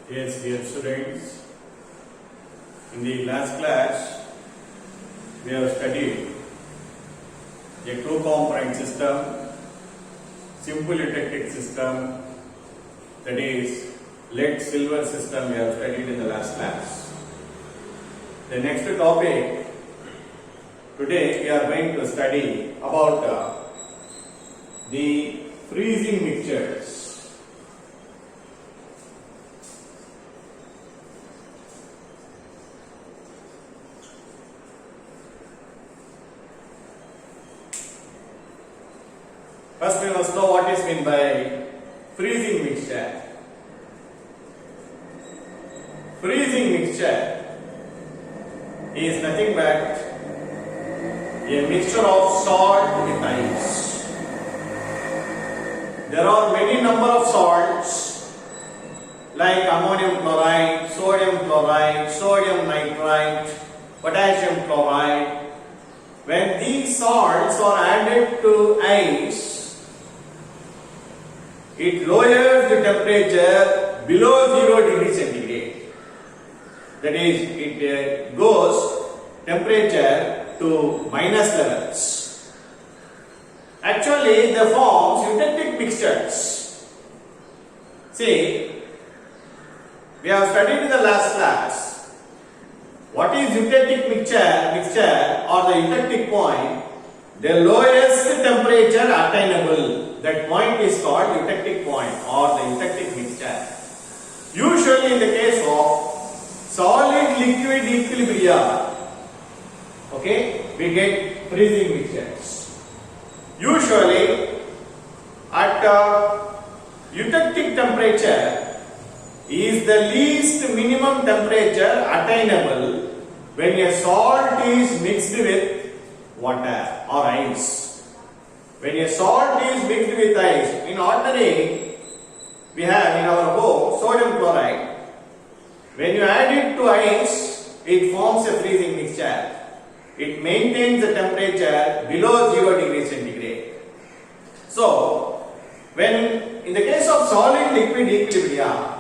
Yes, dear students, in the last class we have studied a two-component system, simple eutectic system, that is lead-silver system we have studied in the last class. The next topic, today we are going to study about the freezing mixtures. First we must know what is meant by freezing mixture. Freezing mixture is nothing but a mixture of salt with ice. There are many number of salts like ammonium chloride, sodium nitrite, potassium chloride. When these salts are added to ice, it lowers the temperature below 0 degree centigrade. That is, it goes temperature to minus levels. Actually, they forms eutectic mixtures. See, we have studied in the last class what is eutectic mixture or the eutectic point. The lowest temperature attainable. That point is called eutectic point or the eutectic mixture. Usually in the case of solid liquid equilibria, we get freezing mixtures. Usually at eutectic temperature is the least minimum temperature attainable when a salt is mixed with water or ice. When a salt is mixed with ice, in ordinary we have in our book sodium chloride. When you add it to ice, it forms a freezing mixture. It maintains the temperature below 0 degree centigrade. So, when in the case of solid liquid equilibria,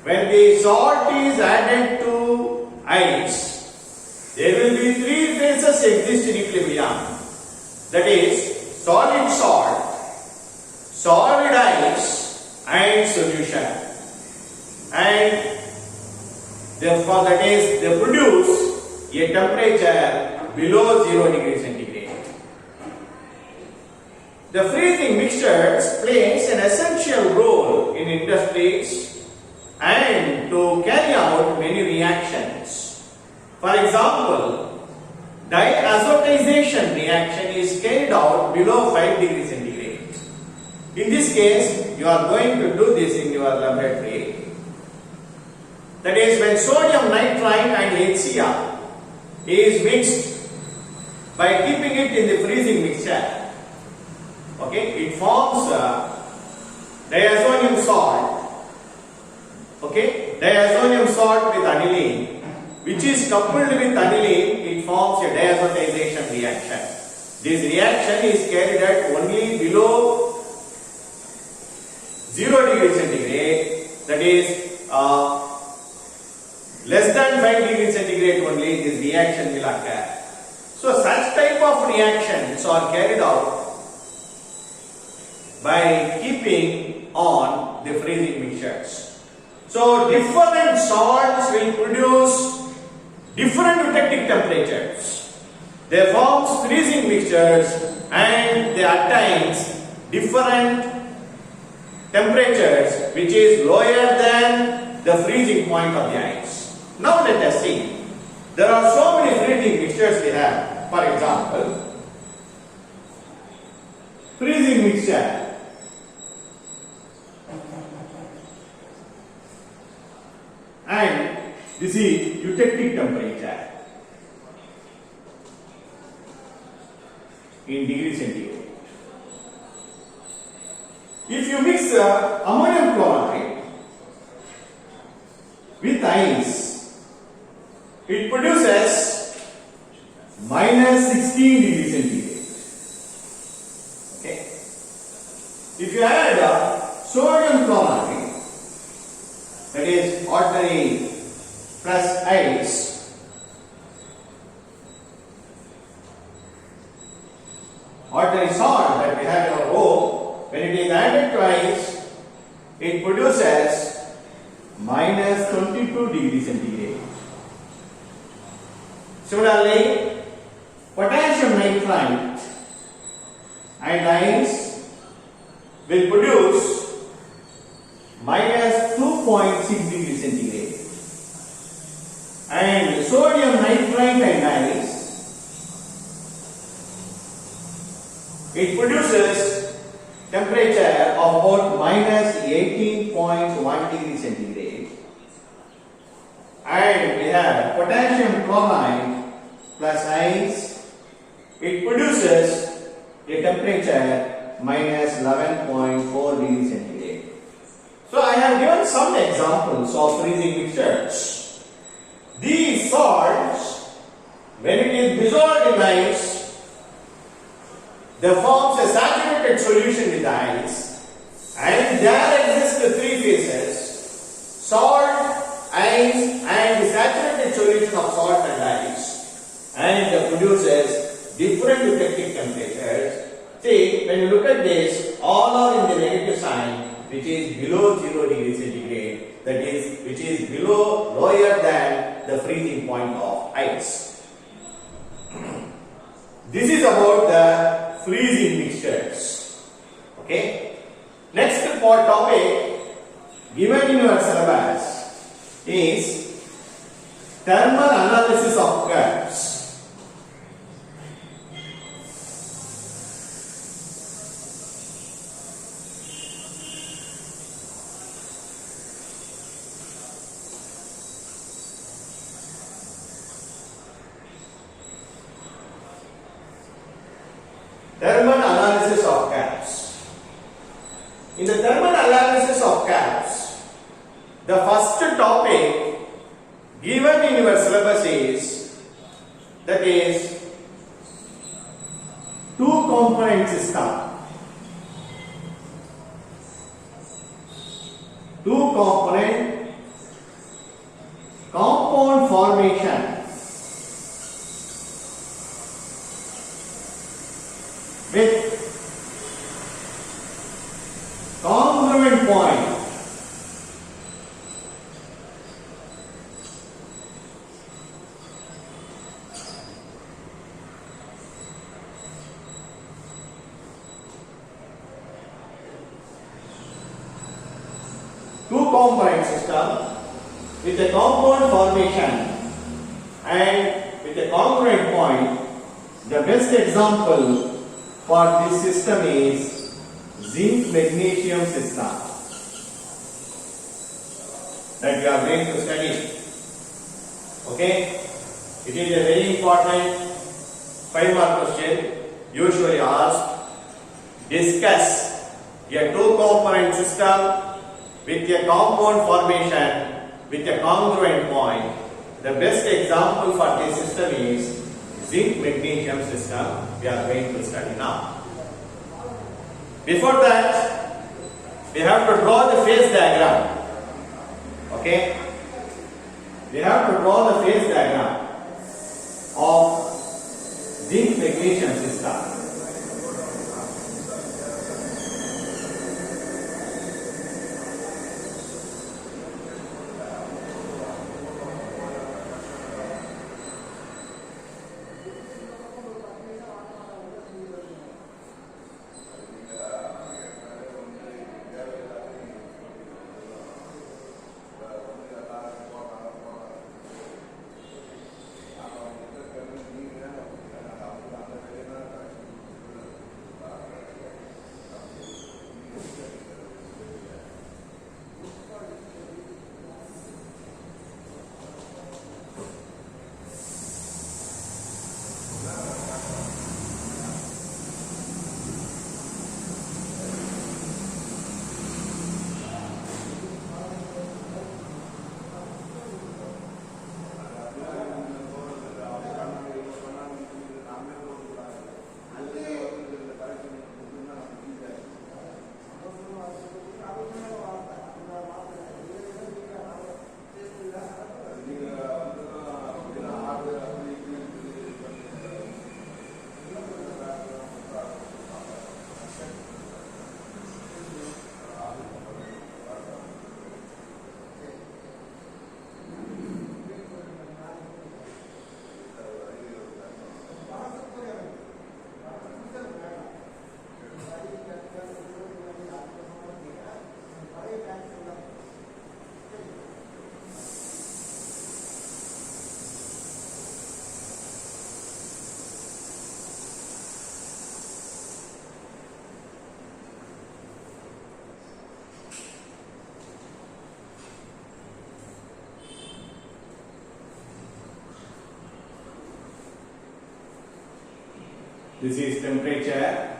when the salt is added to ice, there will be three phases exist in equilibrium. That is, solid salt, solid ice and solution. And therefore that is, they produce a temperature below 0 degree centigrade. The freezing mixtures plays an essential role in industries and to carry out many reactions. For example, diazotization reaction is carried out below 5 degrees centigrade. In this case, you are going to do this in your laboratory. That is, when sodium nitrite and HCl is mixed by keeping it in the freezing mixture, it forms diazonium salt. Diazonium salt with aniline, which is coupled with aniline, it forms a diazotization reaction. This reaction is carried out only below 0 degree centigrade, that is less than 5 degree centigrade only this reaction will occur. So such type of reactions are carried out by keeping on the freezing mixtures. So different salts will produce different eutectic temperatures. They form freezing mixtures and they attains different temperatures which is lower than the freezing point of the ice. Now let us see. There are so many freezing mixtures we have. For example, freezing mixture. And this is eutectic temperature in degree centigrade. If you mix ammonium chloride with ice, it produces minus 16 degree centigrade. If you add sodium chloride that is ordinary plus ice, ordinary salt that we have in our rope, when it is added to ice, it produces minus 22 degrees centigrade. Similarly, potassium nitrite and ice will produce minus 2.6 degrees centigrade. And sodium nitrite and ice, it produces temperature of about minus 18.1 degrees centigrade. And we have potassium chloride plus ice, it produces a temperature minus 11.4 degrees centigrade. So I have given some examples of freezing mixtures. These salts, when it is dissolved in ice, they forms a saturated solution with ice, and there exist three phases: salt, ice, and the saturated solution of salt and ice, and it produces different effective temperatures. See, when you look at this, all are in the negative sign, which is below 0 degrees centigrade, that is, which is below, lower than the freezing point of ice. This is about the freezing mixtures. Okay. Next part topic given in your syllabus is thermal analysis of curves. Thermal analysis of curves. In the thermal analysis of curves, the first topic given in your syllabus is, that is, two component system. Two component compound formation with congruent point. Two component system with a compound formation and with a congruent point. The best example for this system is zinc magnesium system that we are going to study. Okay, it is a very important 5-mark question, usually asked. Discuss a two component system with a compound formation with a congruent point. The best example for this system is zinc magnesium system we are going to study now. Before that, we have to draw the phase diagram. Okay? We have to draw the phase diagram of zinc magnesium system. This is temperature.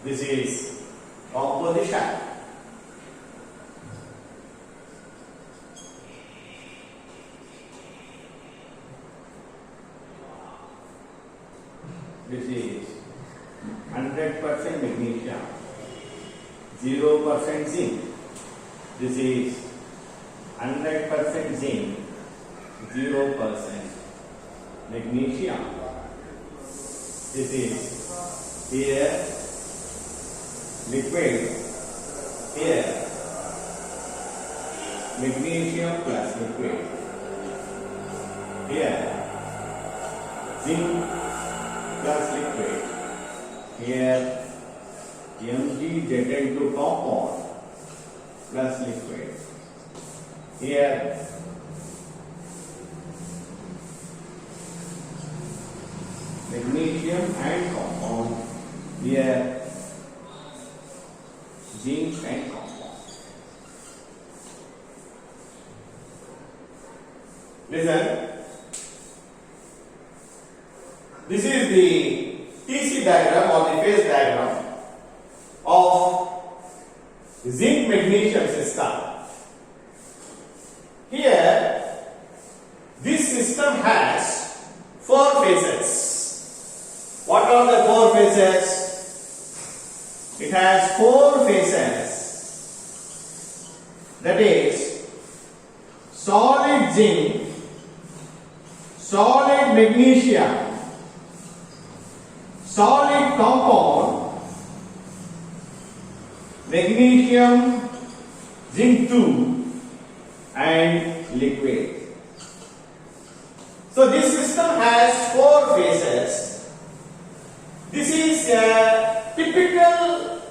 This is composition. This is 100% magnesium, 0% zinc. This is 100% zinc, 0% magnesium. This is here liquid, here magnesium plus liquid, here zinc plus liquid, here MgZn2 compound plus liquid, here magnesium and compound, here zinc and compound. Listen, this is the TC diagram or the phase diagram of zinc magnesium system. Here, this system has 4 phases. What are the 4 phases? It has 4 phases. That is solid zinc, solid magnesium, solid compound, magnesium, zinc 2 and liquid. So this system has 4 phases. This is a typical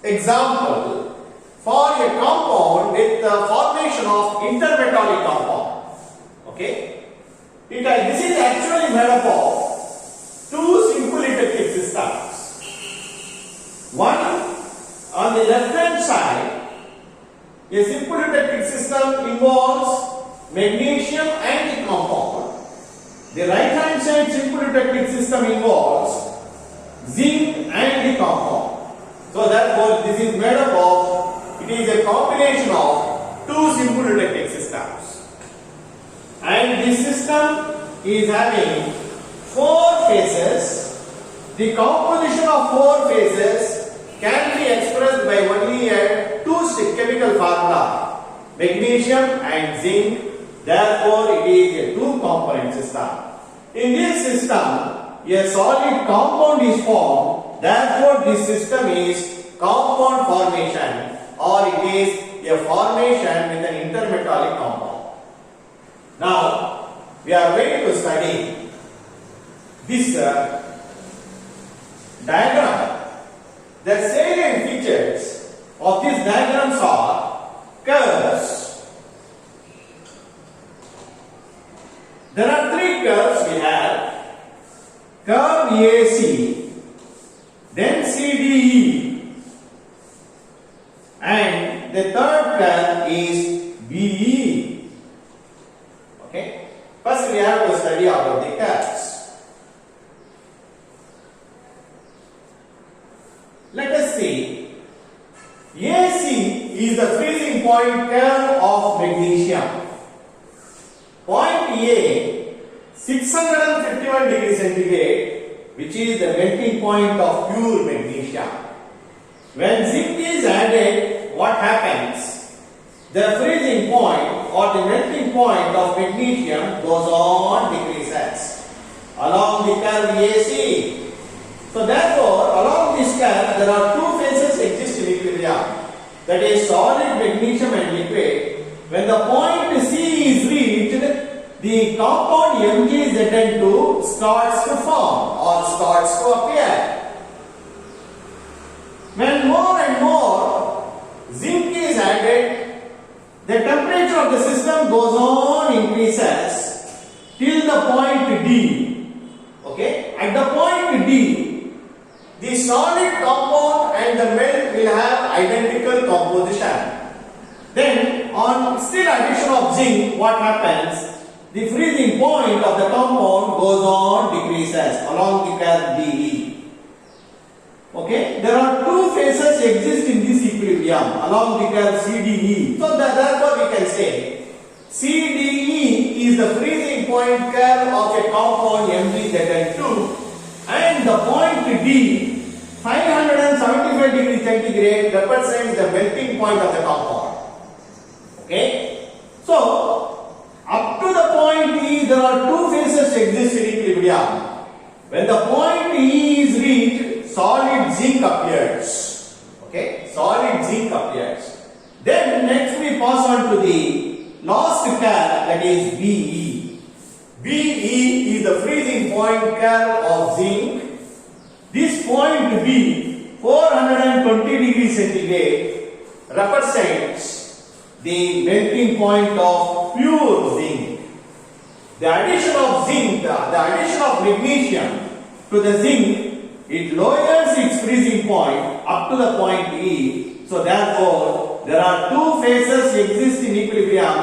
example for a compound with the formation of intermetallic compound. Okay? This is actually made up of 2 simple electric systems. One on the left hand side, a simple electric system involves magnesium and the compound. The right hand side simple electric system involves zinc and the compound. So therefore this is made up of, it is a combination of 2 simple electric systems. And this system is having 4 phases. The composition of 4 phases can be expressed by only a 2 chemical formula, magnesium and zinc. Therefore it is a 2 component system. In this system, a solid compound is formed. Therefore this system is compound formation, or it is a formation with an intermetallic compound. Now we are going to study this diagram. The salient features of this diagrams are curves. There are 3 curves we have. Curve AC, then CDE, and the third curve is BE. Okay. First we have to study about the curves. Let us see. AC is the freezing point curve of magnesium. Point A, 651 degrees centigrade, which is the melting point of pure magnesium. When zinc is added, what happens? The freezing point or the melting point of magnesium goes on decreases along the curve AC. So therefore, along this curve, there are 2 phases exist in equilibrium. That is solid magnesium and liquid. When the point C is reached, the compound MgZn2 starts to form or starts to appear. When more and more zinc is added, the temperature of the system goes on increases till the point D. Okay? At the point D, the solid compound and the melt will have identical composition. Then on still addition of zinc, what happens? the freezing point of the compound goes on decreases along the curve DE. Okay, there are two phases exist in this equilibrium along the curve CDE. So therefore we can say CDE is the freezing point curve of a compound MgZn2 and the point D 575 degrees centigrade represents the melting point of the compound. Okay, so up to the point E there are two phases exist in equilibrium. When the point E is reached, solid zinc appears. Okay, solid zinc appears. Then next we pass on to the last curve, that is BE. BE is the freezing point curve of zinc. This point B 420 degrees centigrade represents the melting point of pure zinc. The addition of zinc, the addition of magnesium to the zinc, it lowers its freezing point up to the point E. So therefore, there are two phases exist in equilibrium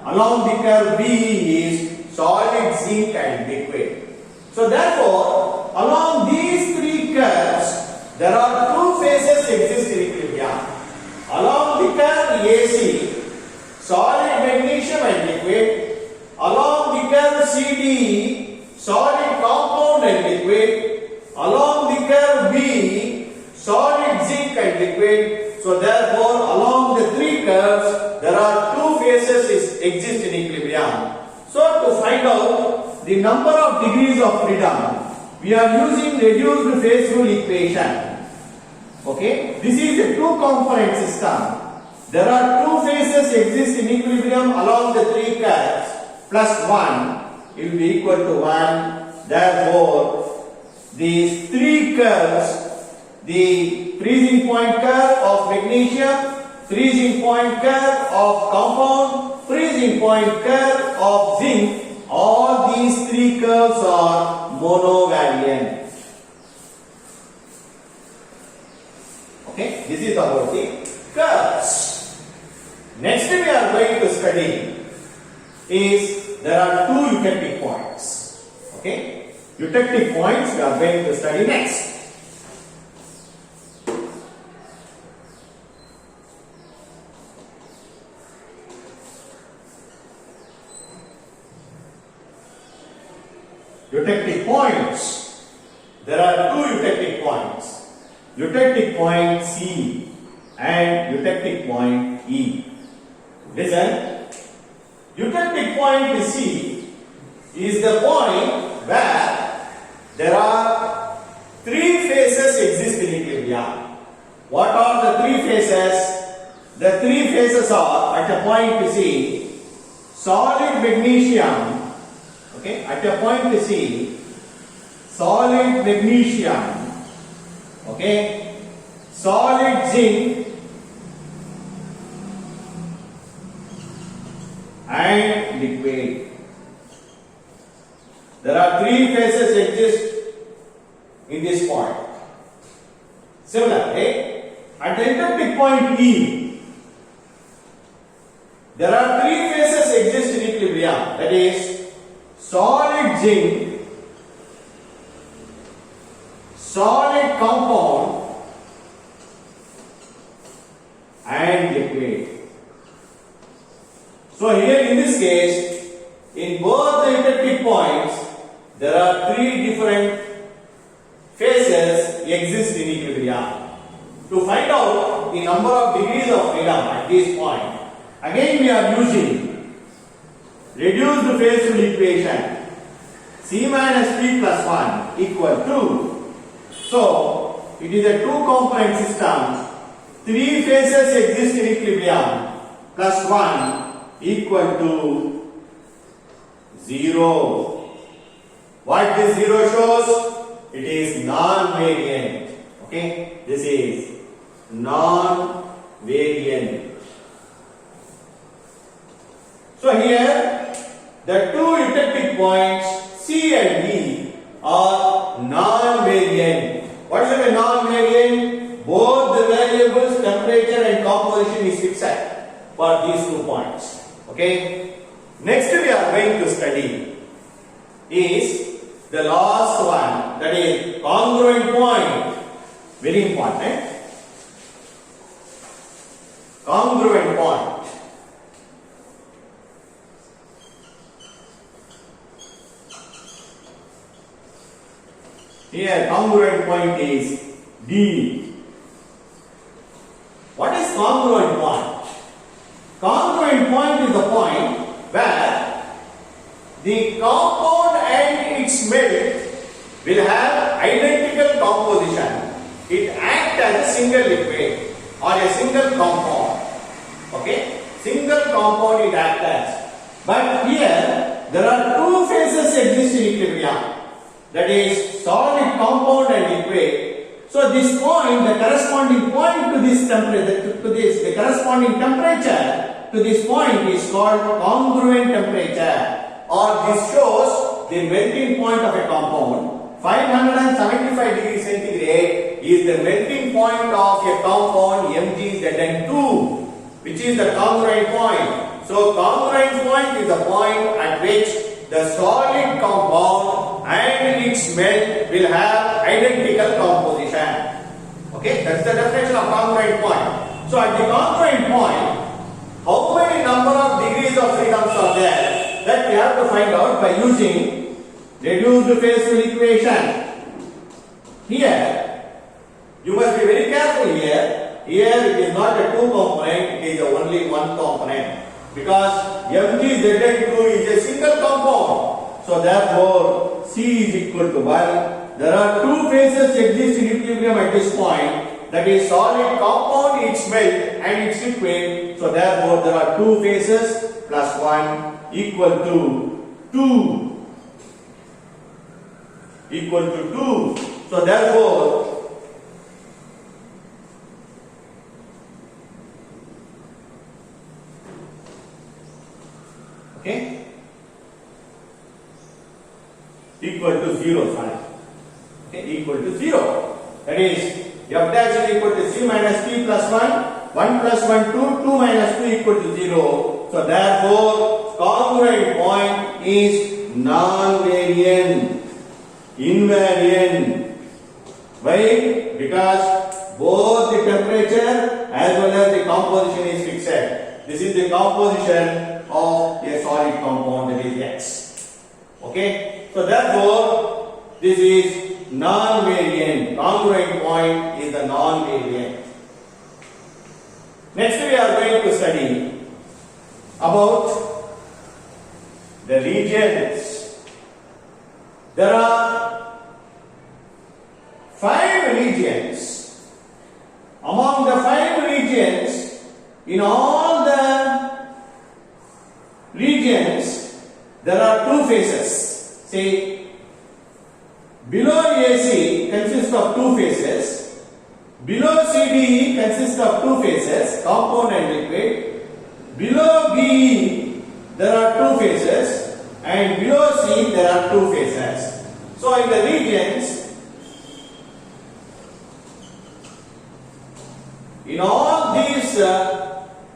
along the curve BE is solid, zinc and liquid. So therefore, along these three curves, there are two phases exist in equilibrium. Along the curve AC, solid, magnesium and liquid. Along the curve CDE, solid, compound and liquid. Along the curve B, solid, zinc and liquid. So therefore, along the three curves, there are two phases exist in equilibrium. So to find out the number of degrees of freedom, we are using reduced phase rule equation. Okay, this is a two-component system. There are two phases exist in equilibrium along the three curves. Plus 1 will be equal to 1. Therefore, these three curves, the freezing point curve of magnesium, freezing point curve of compound, freezing point curve of zinc, all these three curves are monovariant. Okay, this is about the curves. Next we are going to study is there are two eutectic points. Okay, eutectic points we are going to study next. Eutectic points. There are two eutectic points. Eutectic point C and eutectic point E. Listen. Eutectic point C is the point where there are three phases exist in equilibrium. What are the three phases? The three phases are at a point C, solid magnesium. Okay, at a point C, solid magnesium. Okay, solid zinc and liquid. There are three phases exist in this point. Similarly, at the eutectic point E, there are three phases exist in equilibrium. That is solid zinc, solid compound and liquid. So here in this case, in both the eutectic points, there are three different phases exist in equilibrium. To find out the number of degrees of freedom at this point, again we are using reduced phase rule equation. C minus P plus 1 equal to. So it is a two-component system. Three phases exist in equilibrium. Plus 1 equal to 0. What this 0 shows? It is non-variant. Okay, this is non-variant. So here the two eutectic points C and E are non-variant. What is a non-variant? Both the variables temperature and composition is fixed for these 2 points. Okay. Next we are going to study is the last one, that is congruent point. Very important. Congruent point. Here congruent point is D. What is congruent point? Congruent point is the point where the compound and its melt will have identical composition. It acts as a single liquid or a single compound. Okay? Single compound it acts as. But here there are two phases exist in equilibrium. That is solid, compound and liquid. So this point, the corresponding point to this temperature, the corresponding temperature to this point is called congruent temperature, or this shows the melting point of a compound. 575 degrees centigrade is the melting point of a compound MgZn2, which is the congruent point. So congruent point is the point at which the solid compound and its melt will have identical composition. Okay, that's the definition of congruent point. So at the congruent point, how many number of degrees of freedoms are there? That we have to find out by using reduced phase field equation. Here, you must be very careful here. Here it is not a two component, it is only one component. Because MgZn2 is a single compound. So therefore, C is equal to 1. There are two phases exist in equilibrium at this point. That is solid compound, its melt and its liquid. So therefore, there are two phases plus 1 equal to 2. Equal to 2. So therefore, okay, equal to 0, sorry. Okay, equal to 0. That is, f dash is equal to c minus p plus 1, 1 plus 1, 2, 2 minus 2 equal to 0. So therefore, congruent point is non-variant, invariant. Why? Because both the temperature as well as the composition is fixed. This is the composition of a solid compound, that is X. Okay? So therefore, this is non-variant. Congruent point is the non-variant. Next we are going to study about the regions. There are 5 regions. Among the 5 regions, in all the regions, there are 2 phases. See, below AC consists of 2 phases. Below CDE consists of 2 phases, compound and liquid. Below BE there are 2 phases, and below C there are 2 phases. So in the regions, in all these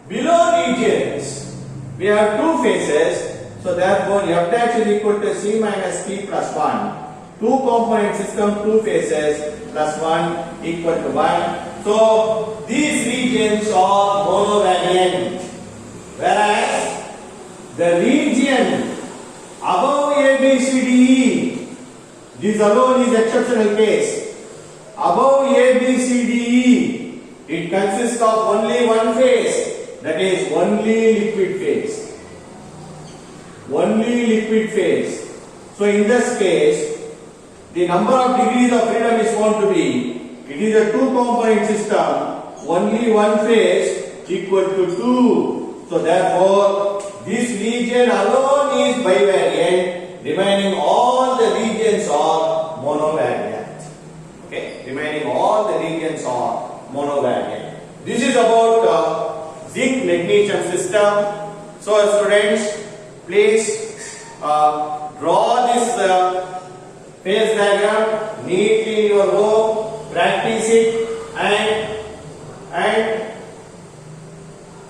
below regions, we have 2 phases. So therefore, f dash is equal to c minus p plus 1. 2 component system, 2 phases plus 1 equal to 1. So these regions are monovariant. Whereas the region above ABCDE, this alone is exceptional case. Above ABCDE, it consists of only one phase, that is only liquid phase. Only liquid phase. So in this case, the number of degrees of freedom is found to be, it is a 2 component system, only one phase equal to 2. So therefore, this region alone is bivariant, remaining all the regions are monovariant. Okay, remaining all the regions are monovariant. This is about zinc magnesium system. So students, please draw this phase diagram neatly in your home, practice it, and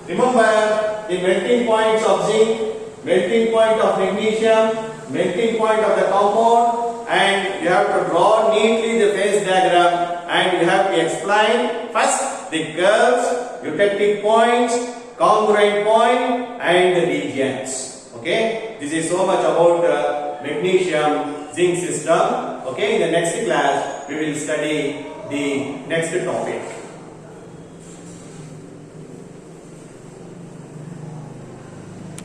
remember the melting points of zinc. melting point of magnesium, melting point of the compound, and you have to draw neatly the phase diagram, and you have to explain first the curves, eutectic points, congruent point, and the regions. Okay, this is so much about magnesium zinc system. Okay, in the next class we will study the next topic.